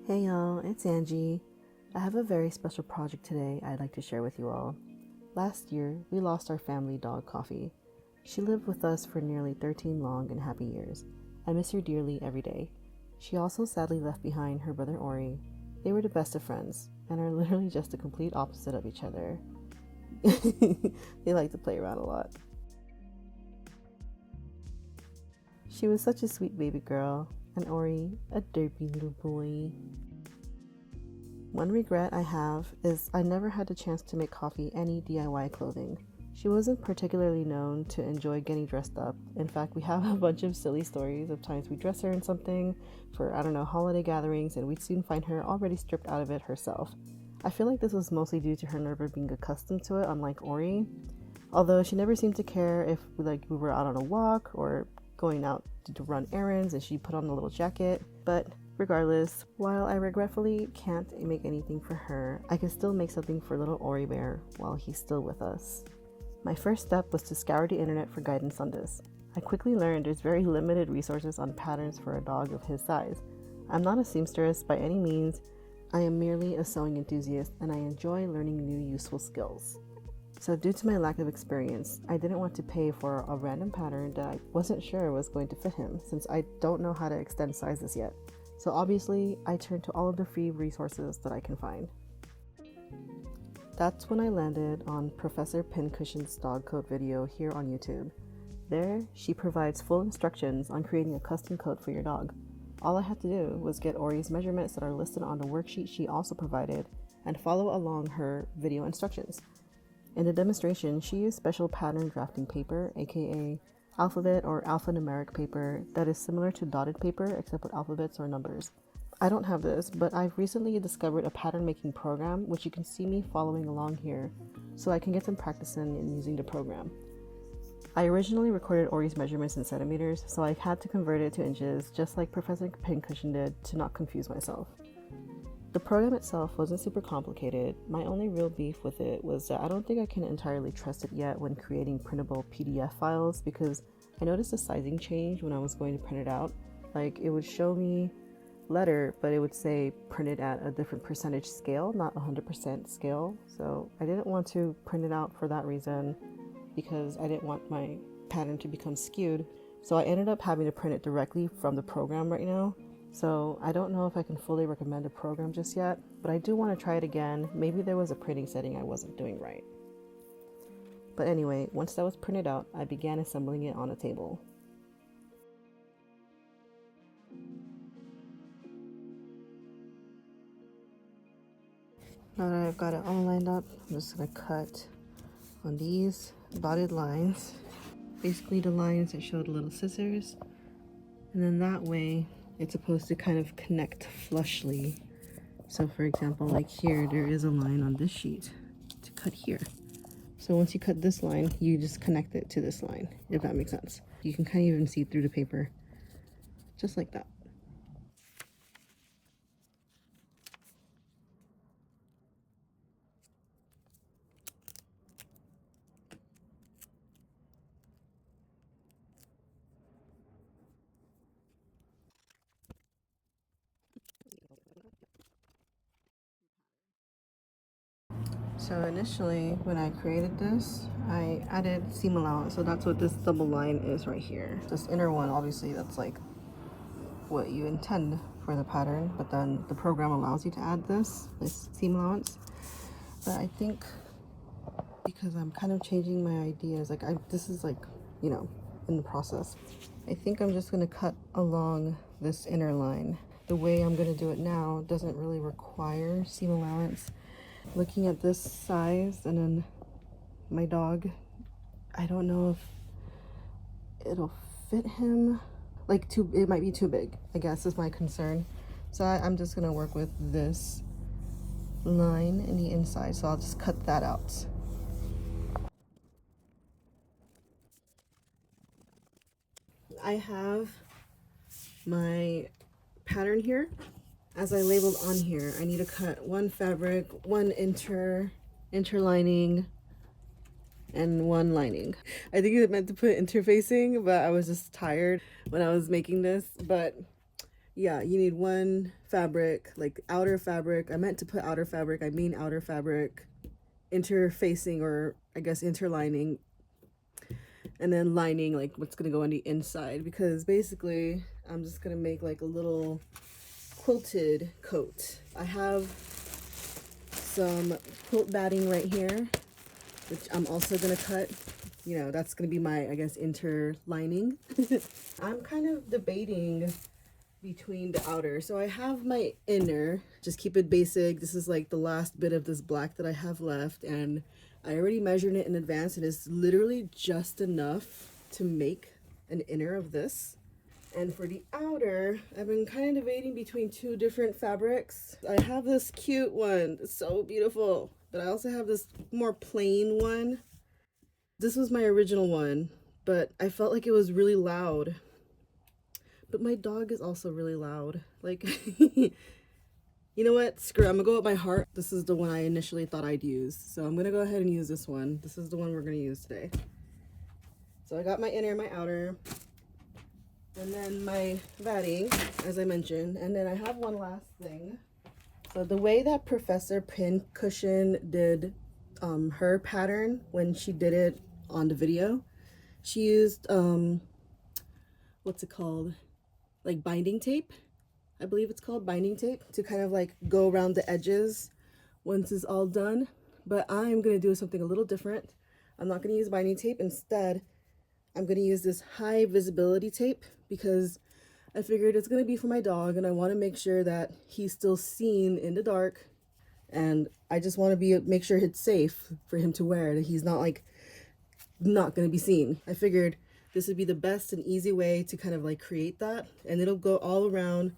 Hey y'all, it's Angie. I have a very special project today I'd like to share with you all. Last year, we lost our family dog, Coffee. She lived with us for nearly 13 long and happy years. I miss her dearly every day. She also sadly left behind her brother Ori. They were the best of friends and are literally just the complete opposite of each other. They like to play around a lot. She was such a sweet baby girl, and Ori, a derpy little boy. One regret I have is I never had the chance to make Coffee any DIY clothing. She wasn't particularly known to enjoy getting dressed up. In fact, we have a bunch of silly stories of times we dress her in something for, holiday gatherings, and we'd soon find her already stripped out of it herself. I feel like this was mostly due to her never being accustomed to it, unlike Ori. Although she never seemed to care if we were out on a walk or going out to run errands and she put on a little jacket. But regardless, while I regretfully can't make anything for her, I can still make something for little Ori Bear while he's still with us. My first step was to scour the internet for guidance on this. I quickly learned there's very limited resources on patterns for a dog of his size. I'm not a seamstress by any means. I am merely a sewing enthusiast and I enjoy learning new useful skills. So due to my lack of experience, I didn't want to pay for a random pattern that I wasn't sure was going to fit him, since I don't know how to extend sizes yet. So obviously, I turned to all of the free resources that I can find. That's when I landed on Professor Pincushion's dog coat video here on YouTube. There, she provides full instructions on creating a custom coat for your dog. All I had to do was get Ori's measurements that are listed on the worksheet she also provided and follow along her video instructions. In the demonstration, she used special pattern drafting paper, aka alphabet or alphanumeric paper, that is similar to dotted paper except with alphabets or numbers. I don't have this, but I've recently discovered a pattern making program which you can see me following along here, so I can get some practice in using the program. I originally recorded Ori's measurements in centimeters, so I had to convert it to inches just like Professor Pincushion did to not confuse myself. The program itself wasn't super complicated. My only real beef with it was that I don't think I can entirely trust it yet when creating printable PDF files, because I noticed a sizing change when I was going to print it out. Like, it would show me letter, but it would say printed at a different percentage scale, not 100% scale. So I didn't want to print it out for that reason, because I didn't want my pattern to become skewed. So I ended up having to print it directly from the program right now. So I don't know if I can fully recommend a program just yet, but I do want to try it again. Maybe there was a printing setting I wasn't doing right. But anyway, once that was printed out, I began assembling it on a table. Now that I've got it all lined up, I'm just going to cut on these dotted lines. Basically the lines that show the little scissors. And then that way, it's supposed to kind of connect flushly. So for example, like here, there is a line on this sheet to cut here. So once you cut this line, you just connect it to this line, if that makes sense. You can kind of even see through the paper, just like that. So initially, when I created this, I added seam allowance. So that's what this double line is right here. This inner one, obviously, that's like what you intend for the pattern, but then the program allows you to add this seam allowance. But I think because I'm kind of changing my ideas, this is in the process. I think I'm just gonna cut along this inner line. The way I'm gonna do it now doesn't really require seam allowance. Looking at this size and then my dog, I don't know if it'll fit him. It might be too big, I guess, is my concern. So I'm just gonna work with this line in the inside, so I'll just cut that out. I have my pattern here. As I labeled on here, I need to cut one fabric, one interlining, and one lining. I think it meant to put interfacing, but I was just tired when I was making this. But Yeah, you need one fabric, like outer fabric. I meant to put outer fabric, I mean outer fabric, interfacing, or I guess interlining, and then lining, like what's gonna go on the inside, because basically I'm just gonna make like a little quilted coat. I have some quilt batting right here, which I'm also gonna cut. You know, that's gonna be my, I guess, interlining. I'm kind of debating between the outer. So I have my inner, just keep it basic. This is like the last bit of this black that I have left, and I already measured it in advance, and it's literally just enough to make an inner of this. And for the outer, I've been kind of debating between two different fabrics. I have this cute one, it's so beautiful, but I also have this more plain one. This was my original one, but I felt like it was really loud. But my dog is also really loud. Like, you know what? Screw it. I'm gonna go with my heart. This is the one I initially thought I'd use. So I'm gonna go ahead and use this one. This is the one we're gonna use today. So I got my inner, my outer, and then my batting, as I mentioned. And then I have one last thing. So the way that Professor Pincushion did her pattern when she did it on the video, she used, what's it called? Like binding tape. I believe it's called binding tape, to kind of like go around the edges once it's all done. But I'm gonna do something a little different. I'm not gonna use binding tape. Instead, I'm gonna use this high visibility tape, because I figured it's gonna be for my dog and I wanna make sure that he's still seen in the dark. And I just wanna make sure it's safe for him to wear, that he's not like not gonna be seen. I figured this would be the best and easy way to kind of like create that, and it'll go all around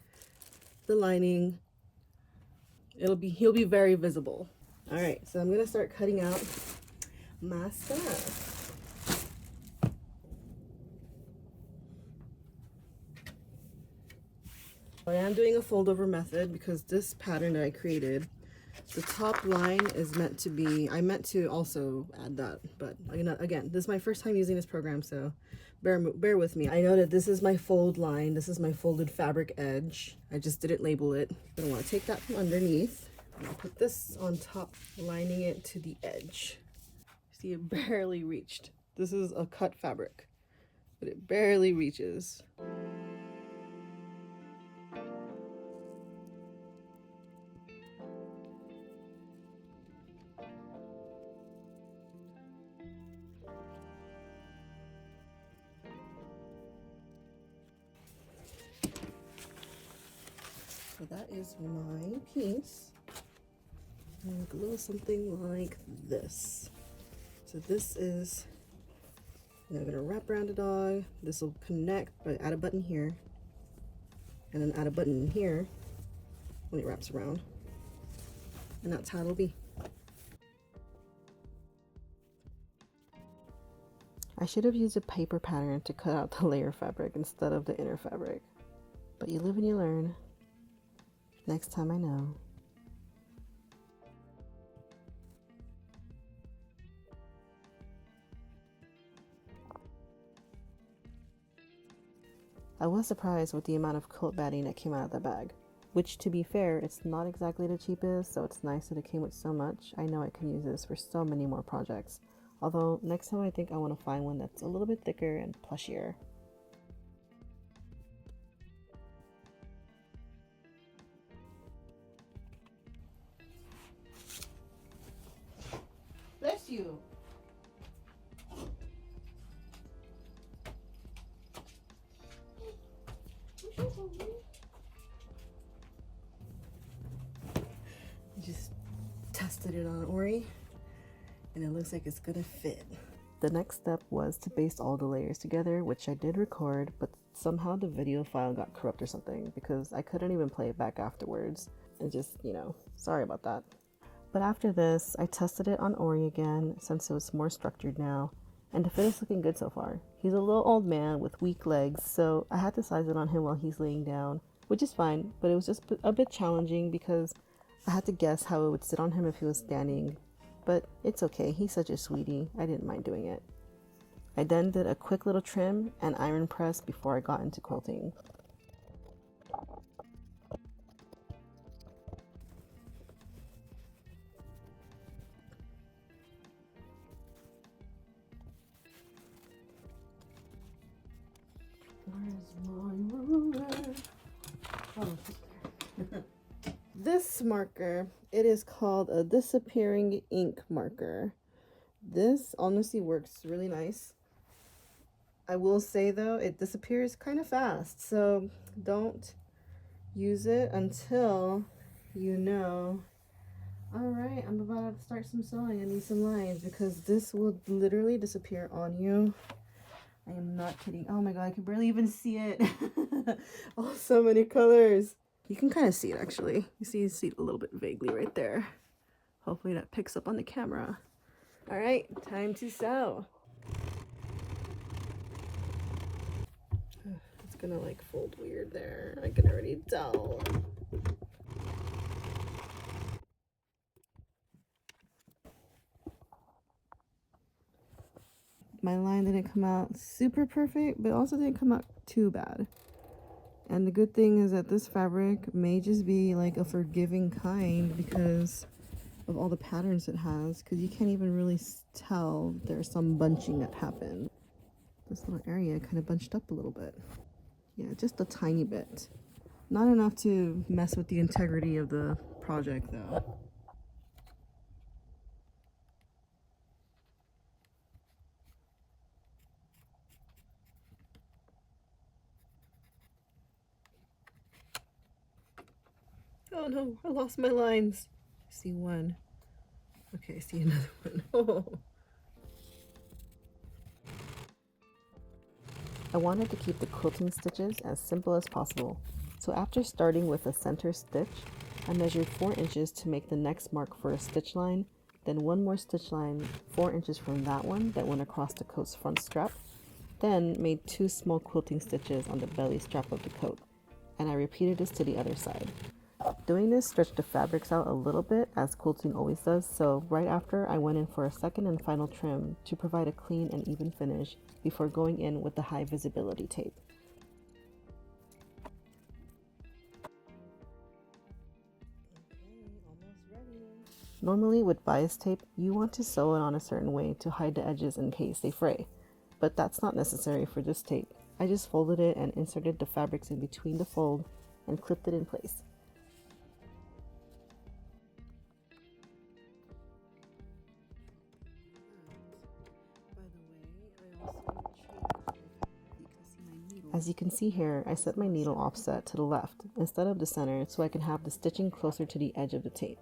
the lining. He'll be very visible. All right, so I'm gonna start cutting out my stuff. I am doing a fold over method because this pattern that I created, the top line is meant to be, I meant to also add that, but again, this is my first time using this program, so bear with me. I know that this is my fold line, this is my folded fabric edge. I just didn't label it, but I want to take that from underneath and I'll put this on top, lining it to the edge. See, it barely reached. This is a cut fabric, but it barely reaches. So that is my piece. Like a little something like this. So this is, I'm gonna wrap around the dog. This will connect, but add a button here, and then add a button here when it wraps around. And that's how it'll be. I should have used a paper pattern to cut out the layer fabric instead of the inner fabric. But you live and you learn. Next time I know. I was surprised with the amount of quilt batting that came out of the bag. Which, to be fair, it's not exactly the cheapest, so it's nice that it came with so much. I know I can use this for so many more projects. Although, next time I think I want to find one that's a little bit thicker and plushier. Bless you! Just tested it on Ori, and it looks like it's gonna fit. The next step was to baste all the layers together, which I did record, but somehow the video file got corrupt or something, because I couldn't even play it back afterwards. And just, you know, sorry about that. But after this, I tested it on Ori again, since it was more structured now, and the fit is looking good so far. He's a little old man with weak legs, so I had to size it on him while he's laying down, which is fine, but it was just a bit challenging because I had to guess how it would sit on him if he was standing. But it's okay, he's such a sweetie, I didn't mind doing it. I then did a quick little trim and iron press before I got into quilting. This marker, it is called a disappearing ink marker. This honestly works really nice. I will say though, it disappears kind of fast, so don't use it until you know, all right, I'm about to start some sewing. I need some lines, because this will literally disappear on you. I am not kidding. Oh my god, I can barely even see it. Oh, so many colors. You can kind of see it actually. You see it a little bit vaguely right there. Hopefully that picks up on the camera. All right, time to sew. It's gonna like fold weird there. I can already tell. My line didn't come out super perfect, but also didn't come out too bad. And the good thing is that this fabric may just be like a forgiving kind because of all the patterns it has, because you can't even really tell there's some bunching that happened. This little area kind of bunched up a little bit. Yeah, just a tiny bit. Not enough to mess with the integrity of the project though. Oh no, I lost my lines. I see one. Okay, I see another one. Oh. I wanted to keep the quilting stitches as simple as possible, so after starting with a center stitch, I measured 4 inches to make the next mark for a stitch line, then one more stitch line 4 inches from that one that went across the coat's front strap, then made 2 small quilting stitches on the belly strap of the coat, and I repeated this to the other side. Doing this stretched the fabrics out a little bit, as quilting always does, so right after I went in for a second and final trim to provide a clean and even finish before going in with the high visibility tape. Okay, almost ready. Normally with bias tape, you want to sew it on a certain way to hide the edges in case they fray, but that's not necessary for this tape. I just folded it and inserted the fabrics in between the fold and clipped it in place. As you can see here, I set my needle offset to the left instead of the center so I can have the stitching closer to the edge of the tape.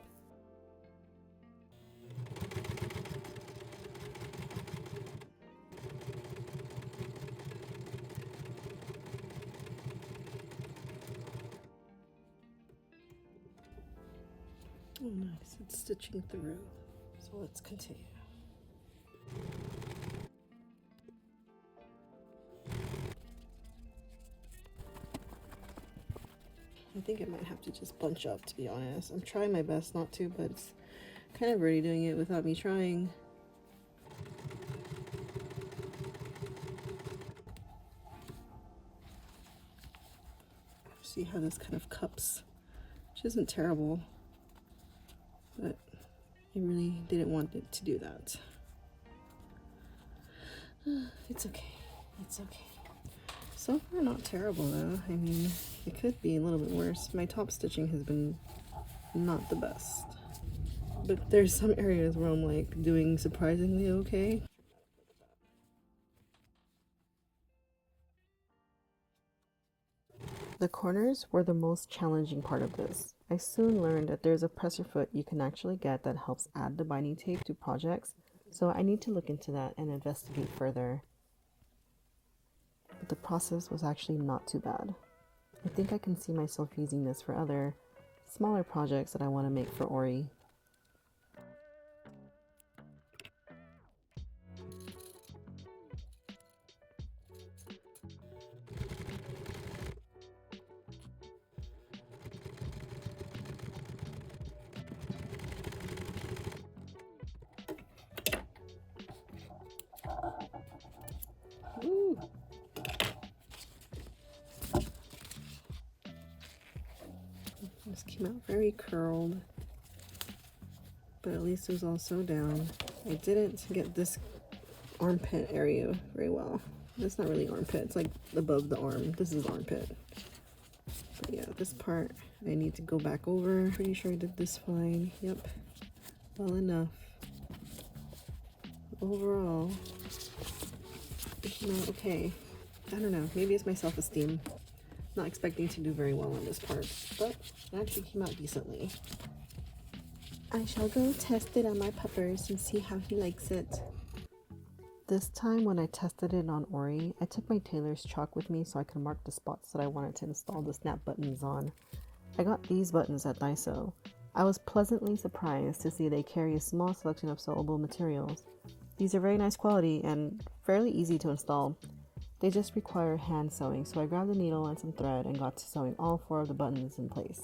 Oh nice, it's stitching through. So let's continue. I think I might have to just bunch up, to be honest. I'm trying my best not to, but it's kind of already doing it without me trying. See how this kind of cups, which isn't terrible, but I really didn't want it to do that. It's okay, it's okay. So far not terrible though. I mean, it could be a little bit worse. My top stitching has been not the best, but there's some areas where I'm like doing surprisingly okay. The corners were the most challenging part of this. I soon learned that there's a presser foot you can actually get that helps add the binding tape to projects, so I need to look into that and investigate further. But the process was actually not too bad. I think I can see myself using this for other, smaller projects that I want to make for Ori. Woo! This came out very curled, but at least it was also down. I didn't get this armpit area very well. It's not really armpit, it's like above the arm. This is armpit. But yeah, this part I need to go back over. Pretty sure I did this fine. Yep, well enough. Overall, okay. I don't know, maybe it's my self-esteem. Not expecting to do very well on this part, but it actually came out decently. I shall go test it on my puppers and see how he likes it. This time when I tested it on Ori, I took my tailor's chalk with me so I could mark the spots that I wanted to install the snap buttons on. I got these buttons at Daiso. I was pleasantly surprised to see they carry a small selection of sewable materials. These are very nice quality and fairly easy to install. They just require hand sewing, so I grabbed a needle and some thread and got to sewing all 4 of the buttons in place.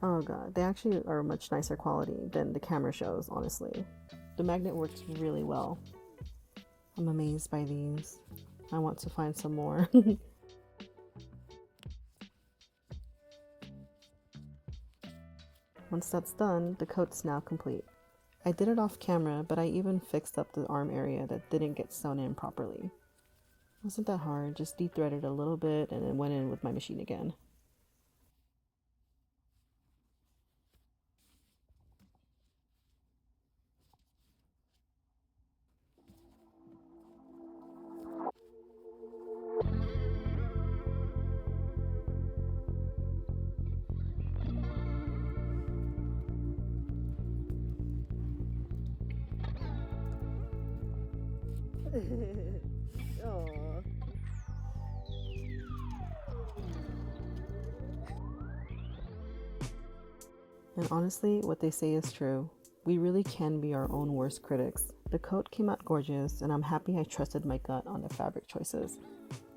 Oh god, they actually are much nicer quality than the camera shows, honestly. The magnet works really well. I'm amazed by these. I want to find some more. Once that's done, the coat's now complete. I did it off camera, but I even fixed up the arm area that didn't get sewn in properly. Wasn't that hard, just de-threaded a little bit and then went in with my machine again. Aww. And honestly, what they say is true. We really can be our own worst critics. The coat came out gorgeous, and I'm happy I trusted my gut on the fabric choices.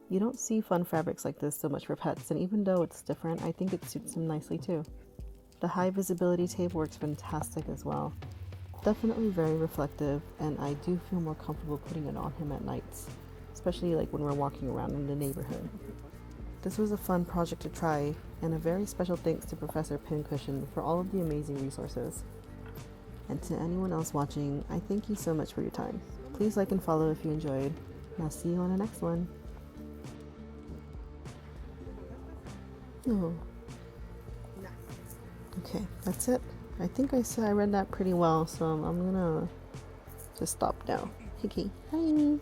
You don't see fun fabrics like this so much for pets, and even though it's different, I think it suits them nicely too. The high visibility tape works fantastic as well. Definitely very reflective, and I do feel more comfortable putting it on him at nights, especially like when we're walking around in the neighborhood. This was a fun project to try, and a very special thanks to Professor Pincushion for all of the amazing resources. And to anyone else watching, I thank you so much for your time. Please like and follow if you enjoyed, and I'll see you on the next one. Oh. Okay, that's it. I think I read that pretty well, so I'm gonna just stop now. Okay, bye!